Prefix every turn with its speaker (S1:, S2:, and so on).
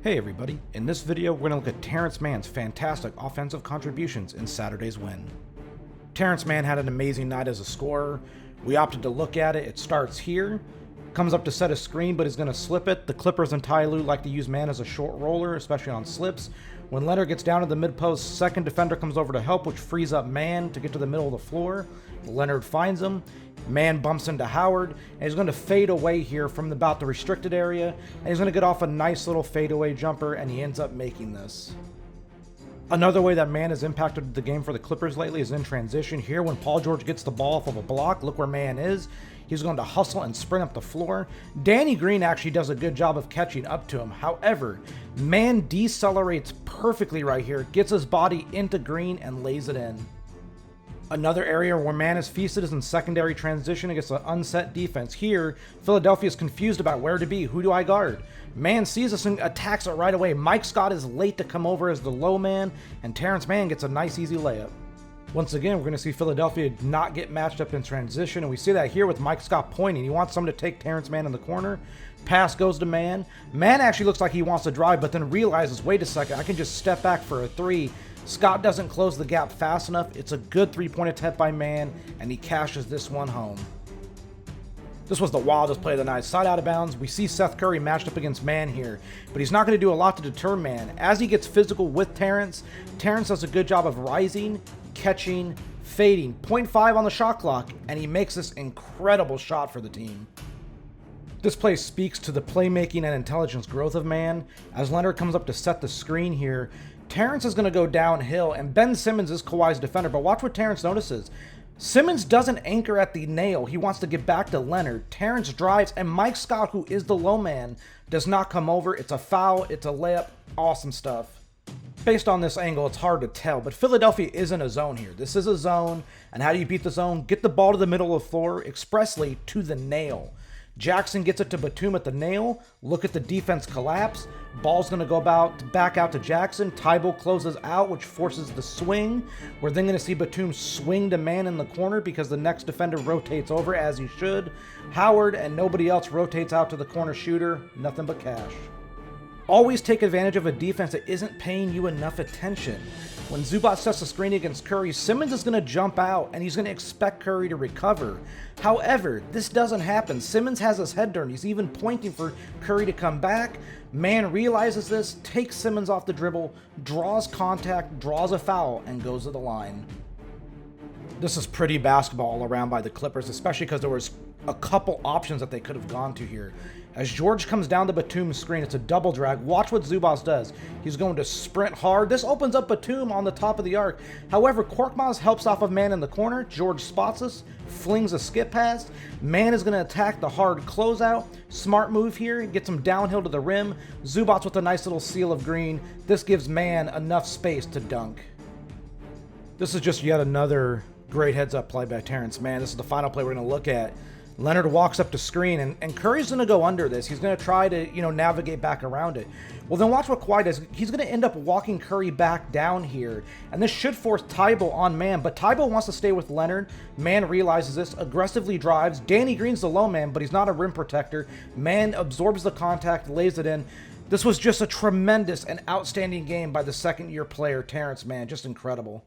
S1: Hey everybody, in this video we're going to look at Terance Mann's fantastic offensive contributions in Saturday's win. Terance Mann had an amazing night as a scorer. We opted to look at it. It starts here, comes up to set a screen but is going to slip it. The Clippers and Ty Lue like to use Mann as a short roller, especially on slips. When Leonard gets down to the mid-post, second defender comes over to help, which frees up Mann to get to the middle of the floor. Leonard finds him. Mann bumps into Howard, and he's going to fade away here from about the restricted area, and he's going to get off a nice little fadeaway jumper, and he ends up making this. Another way that Mann has impacted the game for the Clippers lately is in transition. Here, when Paul George gets the ball off of a block, look where Mann is. He's going to hustle and sprint up the floor. Danny Green actually does a good job of catching up to him. However, Mann decelerates perfectly right here, gets his body into Green, and lays it in. Another area where Mann is feasted is in secondary transition against an unset defense. Here, Philadelphia is confused about where to be. Who do I guard? Mann sees this and attacks it right away. Mike Scott is late to come over as the low man, and Terance Mann gets a nice easy layup. Once again, we're going to see Philadelphia not get matched up in transition, and we see that here with Mike Scott pointing. He wants someone to take Terance Mann in the corner. Pass goes to Mann. Mann actually looks like he wants to drive, but then realizes, wait a second, I can just step back for a three. Scott doesn't close the gap fast enough. It's a good three-point attempt by Mann, and he cashes this one home. This was the wildest play of the night. Side out of bounds. We see Seth Curry matched up against Mann here, but he's not going to do a lot to deter Mann. As he gets physical with Terance, Terance does a good job of rising, catching, fading. 0.5 on the shot clock, and he makes this incredible shot for the team. This play speaks to the playmaking and intelligence growth of Mann. As Leonard comes up to set the screen here, Terance is going to go downhill, and Ben Simmons is Kawhi's defender, but watch what Terance notices. Simmons doesn't anchor at the nail. He wants to get back to Leonard. Terance drives, and Mike Scott, who is the low man, does not come over. It's a foul. It's a layup. Awesome stuff. Based on this angle, it's hard to tell, but Philadelphia isn't a zone here. This is a zone, and how do you beat the zone? Get the ball to the middle of the floor, expressly to the nail. Jackson gets it to Batum at the nail. Look at the defense collapse. Ball's going to go back out to Jackson. Tybalt closes out, which forces the swing. We're then going to see Batum swing to Mann in the corner because the next defender rotates over, as he should. Howard and nobody else rotates out to the corner shooter. Nothing but cash. Always take advantage of a defense that isn't paying you enough attention. When Zubac sets the screen against Curry, Simmons is going to jump out, and he's going to expect Curry to recover. However, this doesn't happen. Simmons has his head turned. He's even pointing for Curry to come back. Mann realizes this, takes Simmons off the dribble, draws contact, draws a foul, and goes to the line. This is pretty basketball all around by the Clippers, especially because there was a couple options that they could have gone to here. As George comes down to Batum's screen, it's a double drag. Watch what Zubac does. He's going to sprint hard. This opens up Batum on the top of the arc. However, Korkmaz helps off of Mann in the corner. George spots us, flings a skip pass. Mann is going to attack the hard closeout. Smart move here. Gets him downhill to the rim. Zubac with a nice little seal of green. This gives Mann enough space to dunk. This is just yet another great heads-up play by Terance Mann. This is the final play we're going to look at. Leonard walks up to screen, and Curry's going to go under this. He's going to try to, navigate back around it. Well, then watch what Kawhi does. He's going to end up walking Curry back down here, and this should force Tybalt on Mann, but Tybalt wants to stay with Leonard. Mann realizes this, aggressively drives. Danny Green's the low man, but he's not a rim protector. Mann absorbs the contact, lays it in. This was just a tremendous and outstanding game by the second-year player, Terance Mann. Just incredible.